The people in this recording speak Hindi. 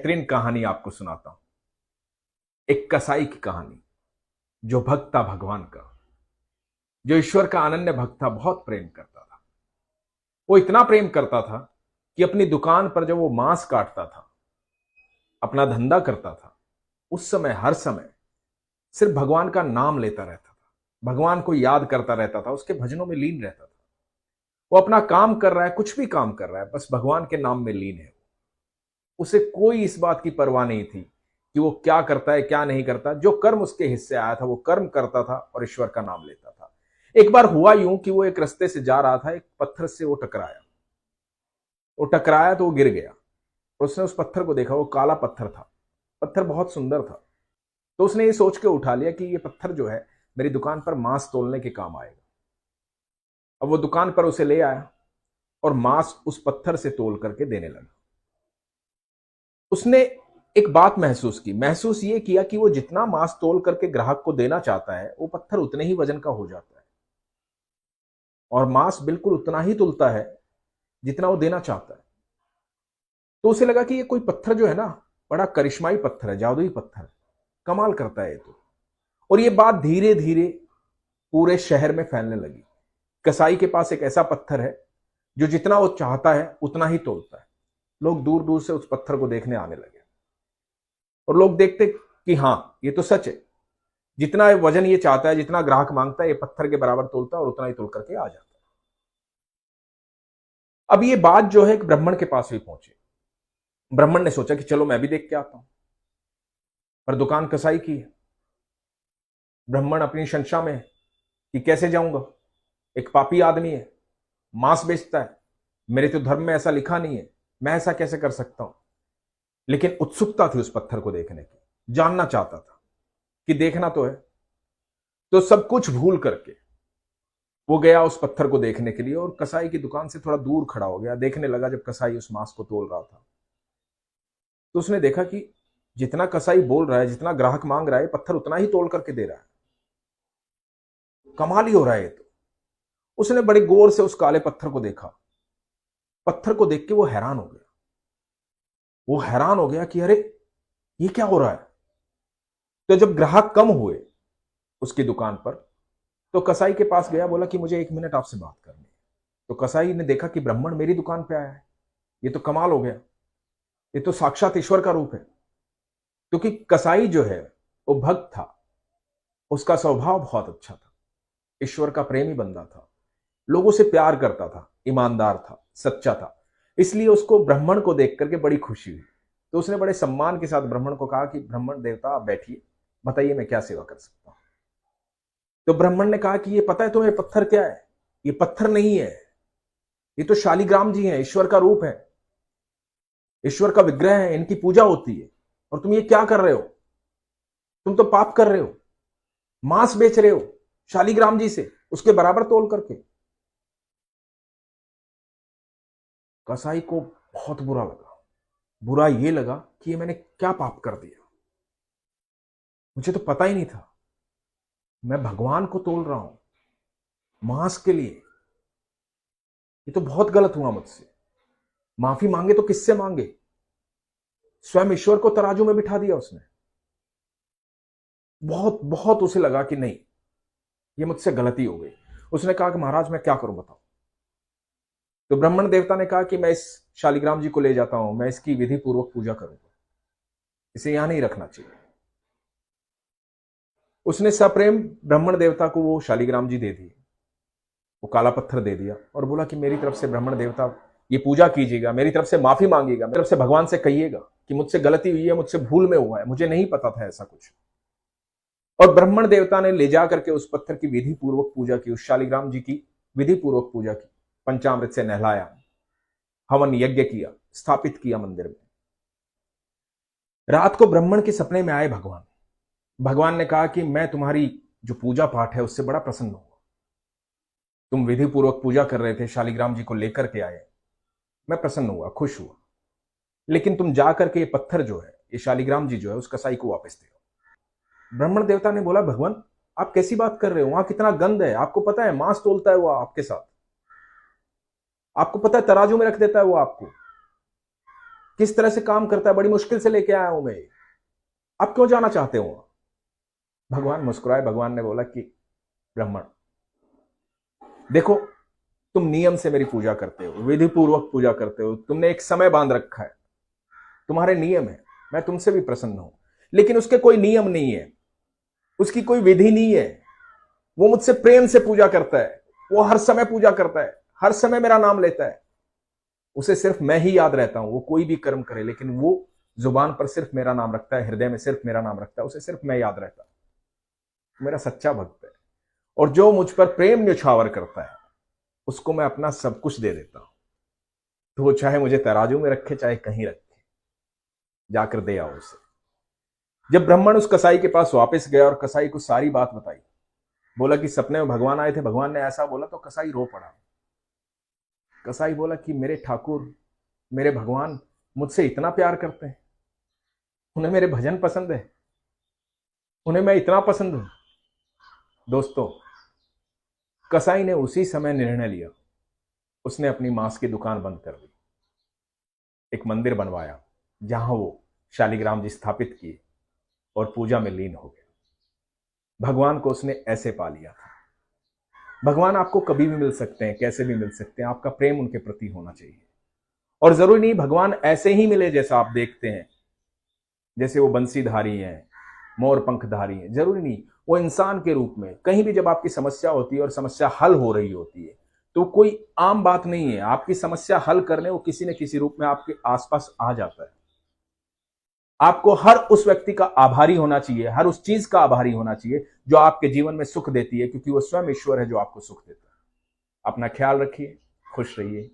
बेहतरीन कहानी आपको सुनाता हूं। एक कसाई की कहानी, जो भक्त था भगवान का, जो ईश्वर का अनन्य भक्त था, बहुत प्रेम करता था। वो इतना प्रेम करता था कि अपनी दुकान पर जब वो मांस काटता था, अपना धंधा करता था, उस समय हर समय सिर्फ भगवान का नाम लेता रहता था, भगवान को याद करता रहता था, उसके भजनों में लीन रहता था। वो अपना काम कर रहा है, कुछ भी काम कर रहा है, बस भगवान के नाम में लीन है। उसे कोई इस बात की परवाह नहीं थी कि वो क्या करता है क्या नहीं करता। जो कर्म उसके हिस्से आया था वो कर्म करता था और ईश्वर का नाम लेता था। एक बार हुआ यूं कि वो एक रास्ते से जा रहा था, एक पत्थर से वो टकराया तो वो गिर गया। और उसने उस पत्थर को देखा, वो काला पत्थर था, पत्थर बहुत सुंदर था। तो उसने ये सोच के उठा लिया कि ये पत्थर जो है मेरी दुकान पर मांस तोलने के काम आएगा। अब वो दुकान पर उसे ले आया और मांस उस पत्थर से तोल करके देने लगा। उसने एक बात महसूस ये किया कि वो जितना मांस तोल करके ग्राहक को देना चाहता है, वो पत्थर उतने ही वजन का हो जाता है और मांस बिल्कुल उतना ही तुलता है जितना वो देना चाहता है। तो उसे लगा कि ये कोई पत्थर जो है ना, बड़ा करिश्माई पत्थर है, जादुई पत्थर है, कमाल करता है ये तो। और ये बात धीरे धीरे पूरे शहर में फैलने लगी। कसाई के पास एक ऐसा पत्थर है जो जितना वो चाहता है उतना ही तोलता है। लोग दूर दूर से उस पत्थर को देखने आने लगे और लोग देखते कि हां, ये तो सच है, जितना वजन ये चाहता है, जितना ग्राहक मांगता है, ये पत्थर के बराबर तोलता है और उतना ही तोल करके आ जाता है। अब ये बात जो है एक ब्राह्मण के पास भी पहुंची। ब्राह्मण ने सोचा कि चलो मैं भी देख के आता हूं, पर दुकान कसाई की है। ब्राह्मण अपनी शंशा में है कि कैसे जाऊंगा, एक पापी आदमी है, मांस बेचता है, मेरे तो धर्म में ऐसा लिखा नहीं है, मैं ऐसा कैसे कर सकता हूं। लेकिन उत्सुकता थी उस पत्थर को देखने की, जानना चाहता था कि देखना तो है। तो सब कुछ भूल करके वो गया उस पत्थर को देखने के लिए और कसाई की दुकान से थोड़ा दूर खड़ा हो गया। देखने लगा जब कसाई उस मांस को तोल रहा था, तो उसने देखा कि जितना कसाई बोल रहा है, जितना ग्राहक मांग रहा है, पत्थर उतना ही तोल करके दे रहा है। कमाल ही हो रहा है ये तो। उसने बड़े गौर से उस काले पत्थर को देखा। पत्थर को देख के वो हैरान हो गया। वो हैरान हो गया कि अरे, ये क्या हो रहा है। तो जब ग्राहक कम हुए उसकी दुकान पर, तो कसाई के पास गया, बोला कि मुझे 1 मिनट आपसे बात करनी है। तो कसाई ने देखा कि ब्राह्मण मेरी दुकान पे आया है, ये तो कमाल हो गया, ये तो साक्षात ईश्वर का रूप है। क्योंकि कसाई जो है वो भक्त था, उसका स्वभाव बहुत अच्छा था, ईश्वर का प्रेमी बंदा था, लोगों से प्यार करता था, ईमानदार था, सच्चा था। इसलिए उसको ब्राह्मण को देख करके बड़ी खुशी हुई। तो उसने बड़े सम्मान के साथ ब्राह्मण को कहा कि ब्राह्मण देवता आप बैठिए, बताइए मैं क्या सेवा कर सकता हूं। तो ब्राह्मण ने कहा कि ये पता है तुम्हें पत्थर क्या है? ये पत्थर नहीं है, ये तो शालिग्राम जी हैं, ईश्वर का रूप है, ईश्वर का विग्रह है, इनकी पूजा होती है। और तुम ये क्या कर रहे हो? तुम तो पाप कर रहे हो, मांस बेच रहे हो शालिग्राम जी से, उसके बराबर तोल करके। कसाई को बहुत बुरा लगा। बुरा ये लगा कि ये मैंने क्या पाप कर दिया, मुझे तो पता ही नहीं था, मैं भगवान को तोल रहा हूं मांस के लिए, ये तो बहुत गलत हुआ मुझसे। माफी मांगे तो किससे मांगे? स्वयं ईश्वर को तराजू में बिठा दिया उसने। बहुत बहुत उसे लगा कि नहीं, ये मुझसे गलती हो गई। उसने कहा कि महाराज मैं क्या करूं बताओ। तो ब्राह्मण देवता ने कहा कि मैं इस शालिग्राम जी को ले जाता हूं, मैं इसकी विधि पूर्वक पूजा करूंगा, इसे यहां नहीं रखना चाहिए। उसने सप्रेम ब्राह्मण देवता को वो शालिग्राम जी दे दिए, वो काला पत्थर दे दिया और बोला कि मेरी तरफ से ब्राह्मण देवता ये पूजा कीजिएगा, मेरी तरफ से माफी मांगिएगा, मेरी तरफ से भगवान से कहिएगा कि मुझसे गलती हुई है, मुझसे भूल में हुआ है, मुझे नहीं पता था ऐसा कुछ। और ब्राह्मण देवता ने ले जाकर के उस पत्थर की विधि पूर्वक पूजा की, उस शालिग्राम जी की विधि पूर्वक पूजा की, पंचामृत से नहलाया, हवन यज्ञ किया, स्थापित किया मंदिर में। रात को ब्राह्मण के सपने में आए भगवान। भगवान ने कहा कि मैं तुम्हारी जो पूजा पाठ है उससे बड़ा प्रसन्न हुआ। तुम विधि पूर्वक पूजा कर रहे थे, शालिग्राम जी को लेकर के आए, मैं प्रसन्न हुआ, खुश हुआ। लेकिन तुम जाकर के ये पत्थर जो है, ये शालिग्राम जी जो है, उस कसाई को वापस दे। ब्राह्मण देवता ने बोला भगवान आप कैसी बात कर रहे हो, वहां कितना गंध है, आपको पता है मांस तोलता है वो आपके साथ, आपको पता है तराजू में रख देता है वो आपको। किस तरह से काम करता है, बड़ी मुश्किल से लेके आया हूं मैं, आप क्यों जाना चाहते हो? भगवान मुस्कुराए, भगवान ने बोला कि ब्राह्मण देखो, तुम नियम से मेरी पूजा करते हो, विधि पूर्वक पूजा करते हो, तुमने एक समय बांध रखा है, तुम्हारे नियम है, मैं तुमसे भी प्रसन्न हूं, लेकिन उसके कोई नियम नहीं है, उसकी कोई विधि नहीं है। वो मुझसे प्रेम से पूजा करता है, वो हर समय पूजा करता है, हर समय मेरा नाम लेता है, उसे सिर्फ मैं ही याद रहता हूं। वो कोई भी कर्म करे लेकिन वो जुबान पर सिर्फ मेरा नाम रखता है, हृदय में सिर्फ मेरा नाम रखता है, उसे सिर्फ मैं याद रहता हूं। मेरा सच्चा भक्त है। और जो मुझ पर प्रेम न्यौछावर करता है उसको मैं अपना सब कुछ दे देता हूं। तो वो चाहे मुझे तराजू में रखे चाहे कहीं रखे, जाकर दे आओ उसे। जब ब्राह्मण उस कसाई के पास वापस गया और कसाई को सारी बात बताई, बोला कि सपने में भगवान आए थे, भगवान ने ऐसा बोला, तो कसाई रो पड़ा। कसाई बोला कि मेरे ठाकुर, मेरे भगवान मुझसे इतना प्यार करते हैं, उन्हें मेरे भजन पसंद है, उन्हें मैं इतना पसंद हूं। दोस्तों, कसाई ने उसी समय निर्णय लिया, उसने अपनी मांस की दुकान बंद कर दी, एक मंदिर बनवाया जहां वो शालिग्राम जी स्थापित किए और पूजा में लीन हो गया। भगवान को उसने ऐसे पा लिया था। भगवान आपको कभी भी मिल सकते हैं, कैसे भी मिल सकते हैं, आपका प्रेम उनके प्रति होना चाहिए। और जरूरी नहीं भगवान ऐसे ही मिले जैसा आप देखते हैं, जैसे वो बंसीधारी हैं, मोर पंखधारी हैं, जरूरी नहीं। वो इंसान के रूप में, कहीं भी जब आपकी समस्या होती है और समस्या हल हो रही होती है, तो कोई आम बात नहीं है, आपकी समस्या हल करने वो किसी न किसी रूप में आपके आसपास आ जाता है। आपको हर उस व्यक्ति का आभारी होना चाहिए, हर उस चीज का आभारी होना चाहिए जो आपके जीवन में सुख देती है, क्योंकि वो स्वयं ईश्वर है जो आपको सुख देता है। अपना ख्याल रखिए, खुश रहिए।